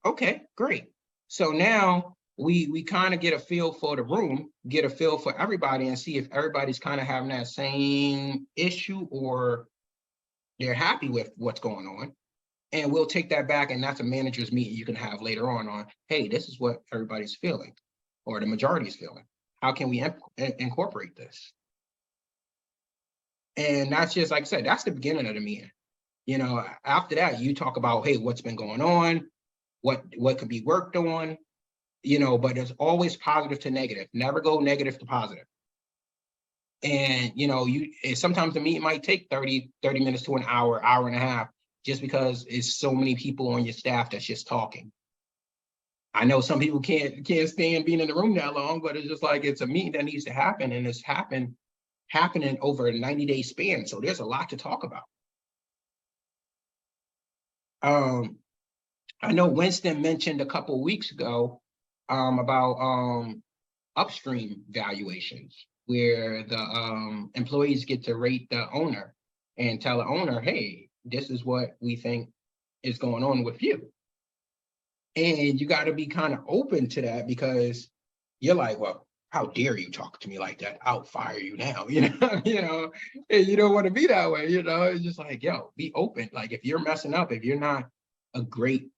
Okay, great. So now we kind of get a feel for the room, get a feel for everybody, and see if everybody's kind of having that same issue or they're happy with what's going on. And we'll take that back, and that's a manager's meeting you can have later on, hey, this is what everybody's feeling, or the majority is feeling. How can we incorporate this? And that's just, like I said, that's the beginning of the meeting. You know, after that, you talk about, hey, what's been going on, what could be worked on, you know, but there's always positive to negative. Never go negative to positive. And, sometimes the meeting might take 30 minutes to an hour and a half, just because it's so many people on your staff that's just talking. I know some people can't stand being in the room that long, but it's just like, it's a meeting that needs to happen, and it's happening over a 90-day span. So there's a lot to talk about. I know Winston mentioned a couple of weeks ago about upstream valuations, where the employees get to rate the owner and tell the owner, hey, this is what we think is going on with you. And you got to be kind of open to that, because you're like, well, how dare you talk to me like that? I'll fire you now, and you don't want to be that way, It's just like, yo, be open. Like, if you're messing up, if you're not a great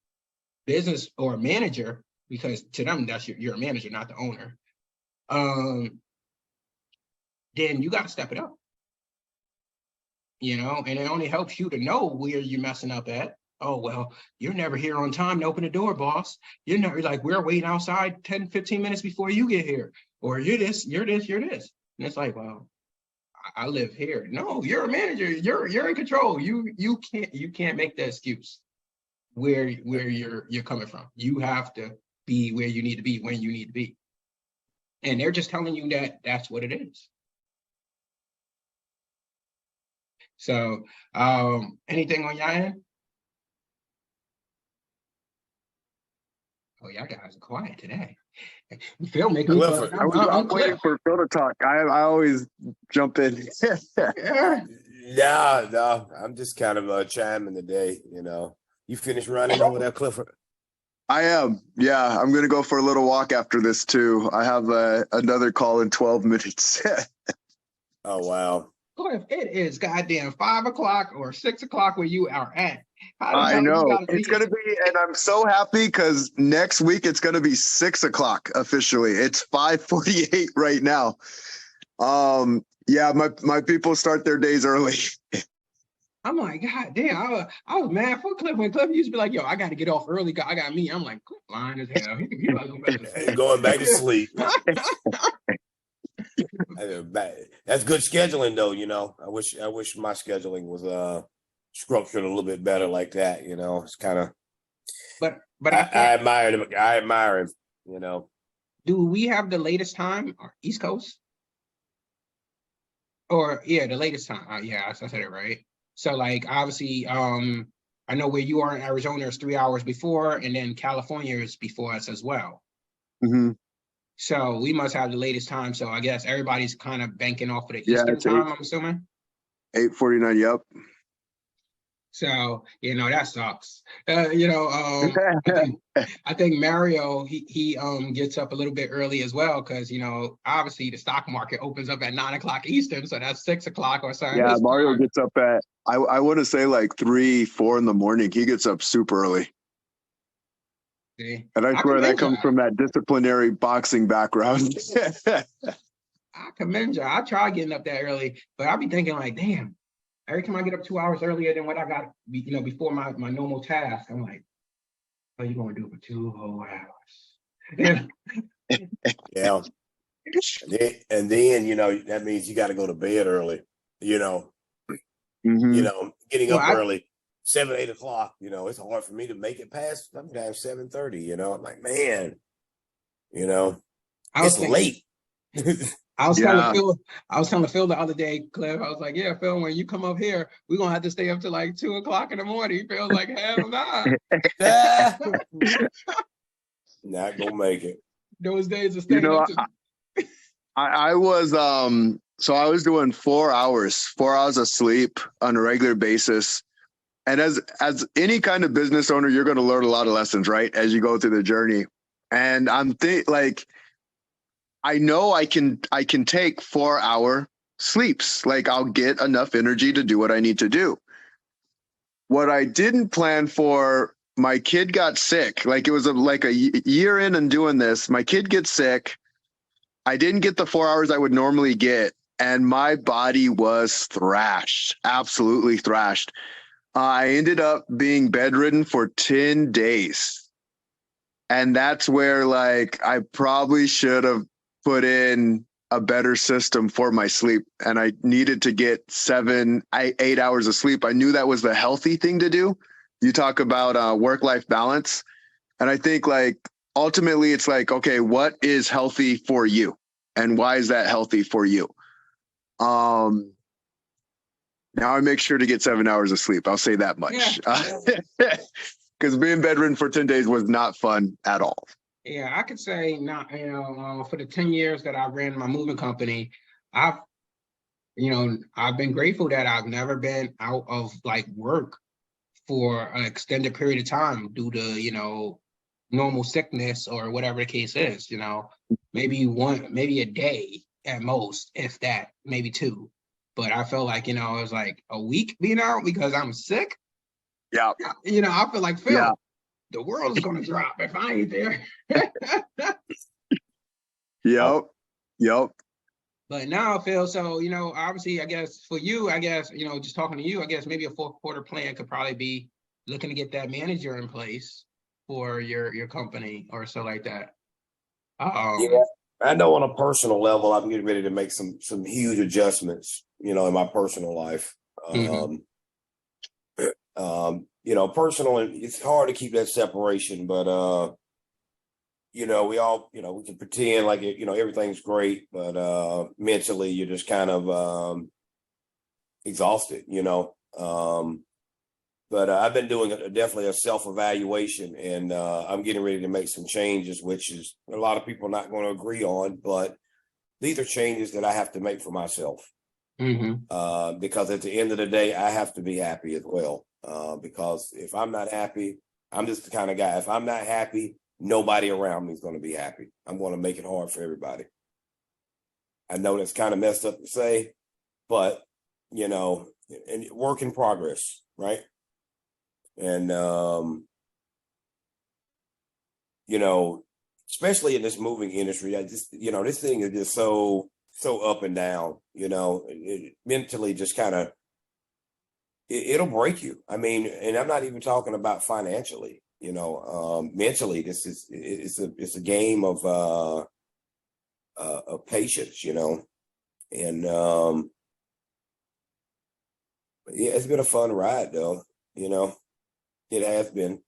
business or a manager, because to them, you're a manager, not the owner, then you got to step it up, and it only helps you to know where you're messing up at. Oh, well, you're never here on time to open the door, boss. You're never, like, we're waiting outside 10, 15 minutes before you get here. Or you're this. And it's like, well, I live here. No, you're a manager. You're in control. You can't make the excuse where you're coming from. You have to be where you need to be when you need to be. And they're just telling you that that's what it is. So, anything on your end? Oh, y'all guys are quiet today. Phil making me feel like I'm waiting for Phil to talk. I always jump in. No, I'm just kind of chiming today. You finished running over there, Clifford? I am. Yeah, I'm gonna go for a little walk after this too. I have another call in 12 minutes. Oh wow. Cliff, it is goddamn 5 o'clock or 6 o'clock where you are at. I know it's gonna be, and I'm so happy because next week it's gonna be 6 o'clock officially. It's 5:48 right now. Yeah, my people start their days early. I'm like, God damn, I was mad for Cliff when Cliff used to be like, yo, I got to get off early. I got me. I'm like, Cliff lying as hell. He about to go back to sleep. Going back to sleep. That's good scheduling, though. I wish my scheduling was structured a little bit better like that. It's kind of. But I admire him. I admire him. Do we have the latest time, East Coast? Or yeah, the latest time. Yeah, I said it right. So, like, obviously, I know where you are in Arizona is 3 hours before, and then California is before us as well. Mm-hmm. So we must have the latest time. So I guess everybody's kind of banking off of the Eastern time, I'm assuming. 8:49. Yep. So that sucks. I think Mario he gets up a little bit early as well, because obviously the stock market opens up at 9 o'clock Eastern, so that's 6 o'clock or something. Yeah, Mario gets up at I want to say like 3, 4 in the morning. He gets up super early. See? And I swear that comes from that disciplinary boxing background. I commend you. I try getting up that early, but I'll be thinking like, damn. Every time I get up 2 hours earlier than what I got, before my normal task, I'm like, what are you going to do for 2 whole hours? Yeah. And then, that means you got to go to bed early, Mm-hmm. Getting up early, 7, 8 o'clock, it's hard for me to make it past sometimes 7:30, I'm like, man, it's late. I was telling Phil the other day, Cliff, I was like, yeah, Phil, when you come up here, we're going to have to stay up till like 2 o'clock in the morning. Phil's like, hell nah. Not gonna make it. Those days are staying up to... I was, so I was doing 4 hours of sleep on a regular basis. And as any kind of business owner, you're going to learn a lot of lessons, right? As you go through the journey. And I know I can take 4-hour sleeps. Like, I'll get enough energy to do what I need to do. What I didn't plan for, my kid got sick. Like, it was like a year in and doing this. My kid gets sick. I didn't get the 4 hours I would normally get. And my body was thrashed, absolutely thrashed. I ended up being bedridden for 10 days. And that's where, like, I probably should have put in a better system for my sleep, and I needed to get 8 hours of sleep. I knew that was the healthy thing to do. You talk about work-life balance, and I think like ultimately it's like, okay, what is healthy for you, and why is that healthy for you? Now I make sure to get 7 hours of sleep. I'll say that much. Because being bedridden for 10 days was not fun at all. Yeah, I could say not, for the 10 years that I ran my moving company, I've, I've been grateful that I've never been out of like work for an extended period of time due to, normal sickness or whatever the case is, maybe a day at most, if that, maybe two. But I felt like, it was like a week being out because I'm sick. Yeah. I feel like, Phil, Yeah. the world is going to drop if I ain't there. Yep. But now, Phil, so, obviously, I guess for you, just talking to you, I guess maybe a fourth quarter plan could probably be looking to get that manager in place for your company or so like that. Yeah, I know on a personal level, I'm getting ready to make some huge adjustments, in my personal life. Personal, it's hard to keep that separation, but we all, we can pretend like it, everything's great, but mentally you're just kind of exhausted, But I've been doing definitely a self-evaluation, and I'm getting ready to make some changes, which is a lot of people are not going to agree on, but these are changes that I have to make for myself. Because at the end of the day, I have to be happy as well. Because if I'm not happy, I'm just the kind of guy, if I'm not happy, nobody around me is going to be happy. I'm going to make it hard for everybody. I know that's kind of messed up to say, but, and work in progress, right? And, especially in this moving industry, I just, this thing is just so up and down, it mentally just kind of, it'll break you. I mean, and I'm not even talking about financially, mentally, it's a game of patience, and, yeah, it's been a fun ride though, it has been.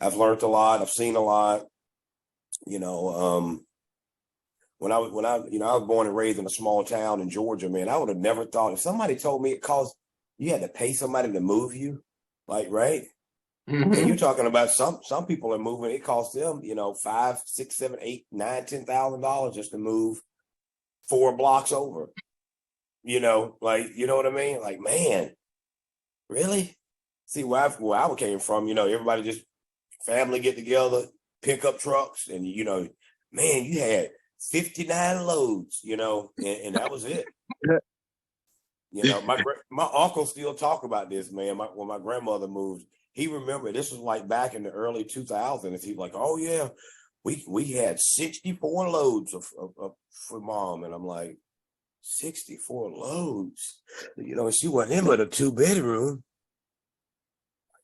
I've learned a lot. I've seen a lot. When I was born and raised in a small town in Georgia, man, I would have never thought, if somebody told me it cost, you had to pay somebody to move you, like, right? And you're talking about some people are moving, it costs them, $5, $6, $7, $8, $9, $10,000 just to move 4 blocks over. Like, you know what I mean? Like, man, really? See, where I came from, everybody just family get together, pickup trucks, and man, you had 59 loads, and that was it. My uncle still talk about this, man. When my grandmother moved, he remembered this was like back in the early 2000s. He was like, "Oh yeah, we had 64 loads of for mom," and I'm like, 64 loads, she went in with a 2-bedroom.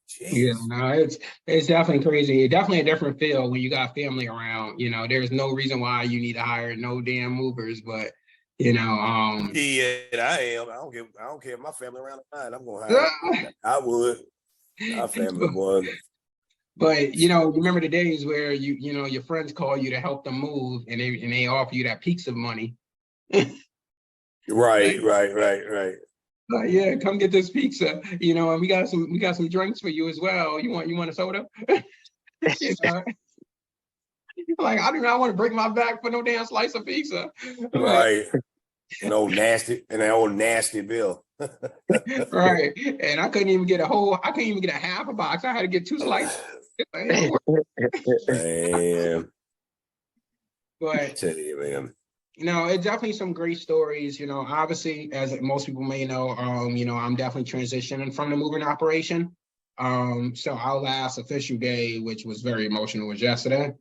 Jeez. Yeah, no, it's definitely crazy. Definitely a different feel when you got family around. There's no reason why you need to hire no damn movers, but yeah, I am. I don't care if my family around the line. I'm gonna hire. I would. Our family would. But remember the days where your friends call you to help them move, and they offer you that pizza money. Right. Yeah, come get this pizza, and we got some drinks for you as well. You want a soda? Like, I do not want to break my back for no damn slice of pizza. Right. An old nasty bill. Right. And I couldn't even get a half a box. I had to get 2 slices. Man. But I tell you, man. It's definitely some great stories. Obviously, as most people may know, I'm definitely transitioning from the moving operation. So our last official day, which was very emotional, was yesterday.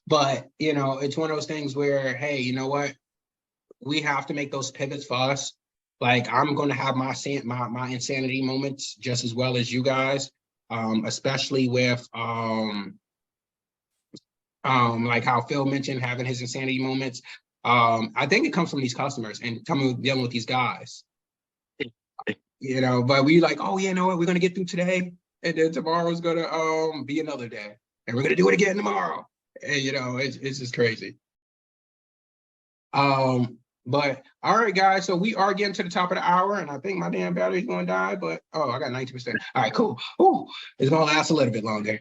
But it's one of those things where, hey, you know what? We have to make those pivots for us. Like, I'm going to have my insanity moments just as well as you guys, especially with like how Phil mentioned having his insanity moments. I think it comes from these customers and dealing with these guys, but we like, oh, you know what, we're going to get through today. And then tomorrow's going to be another day. And we're going to do it again tomorrow. And, it's just crazy. But all right, guys, so we are getting to the top of the hour, and I think my damn battery's going to die, but I got 90%. All right, cool. Ooh, it's going to last a little bit longer.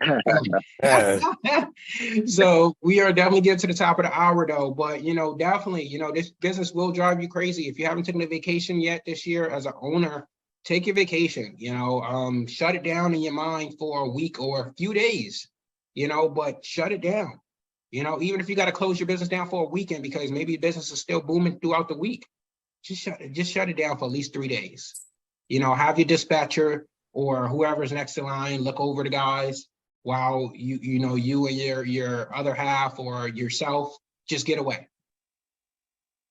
So we are definitely getting to the top of the hour, though. But, definitely, this business will drive you crazy. If you haven't taken a vacation yet this year as an owner, take your vacation, shut it down in your mind for a week or a few days, but shut it down. Even if you got to close your business down for a weekend because maybe your business is still booming throughout the week, just shut it down for at least 3 days. Have your dispatcher or whoever's next in line look over the guys while you and your other half or yourself just get away.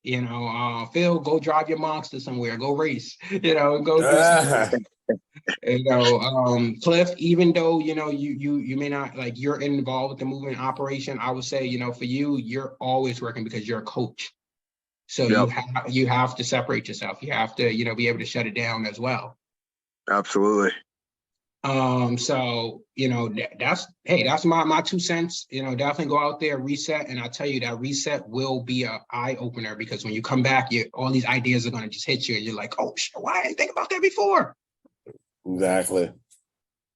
Phil, go drive your monster somewhere, go race, go do something. Cliff, even though you may not, like, you're involved with the movement operation, I would say for you, you're always working because you're a coach, so you have to separate yourself. You have to be able to shut it down as well. Absolutely. So that's my 2 cents. Definitely go out there, reset, and I tell you that reset will be an eye opener, because when you come back, all these ideas are going to just hit you, and you're like, oh shit, why I didn't think about that before? Exactly.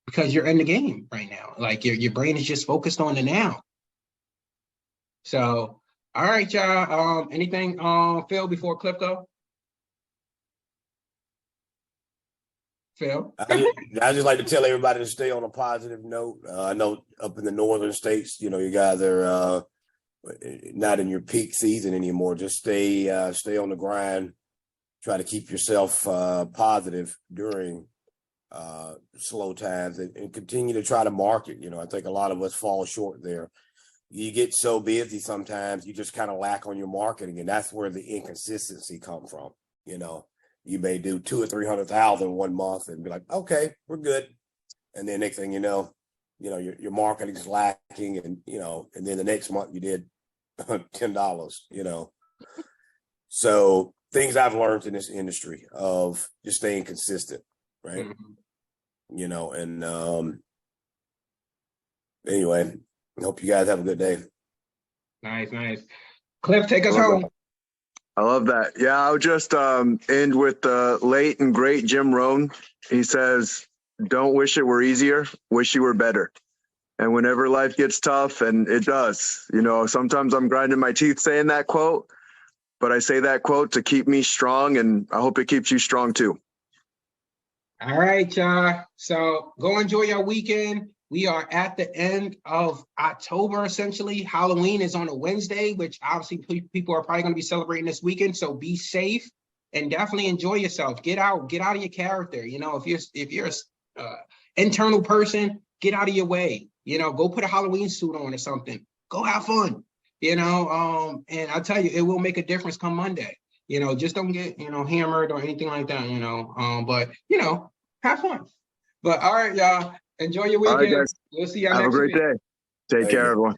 Because you're in the game right now. Like your brain is just focused on the now. So, all right, y'all. Anything, Phil, before Cliff go? Phil? I just like to tell everybody to stay on a positive note. I know up in the northern states, you guys are not in your peak season anymore. Just stay on the grind. Try to keep yourself positive during slow times, and continue to try to market. I think a lot of us fall short there. You get so busy sometimes you just kind of lack on your marketing, and that's where the inconsistency come from. You may do 200,000 or 300,000 one month and be like, okay, we're good, and then next thing you know, your marketing is lacking, and and then the next month you did $10. So things I've learned in this industry of just staying consistent, right? Mm-hmm. And anyway, I hope you guys have a good day. Nice. Cliff, take us home. I love that. Yeah, I'll just end with the late and great Jim Rohn. He says, don't wish it were easier, wish you were better. And whenever life gets tough, and it does, sometimes I'm grinding my teeth saying that quote, but I say that quote to keep me strong, and I hope it keeps you strong too. All right, y'all. So go enjoy your weekend. We are at the end of October, essentially. Halloween is on a Wednesday, which obviously people are probably going to be celebrating this weekend. So be safe and definitely enjoy yourself. Get out of your character. If you're an internal person, get out of your way. Go put a Halloween suit on or something. Go have fun. And I tell you, it will make a difference come Monday. Just don't get hammered or anything like that. But have fun. But all right, y'all. Enjoy your weekend. All right, guys. We'll see y'all Have next a great week. day. Take care, everyone.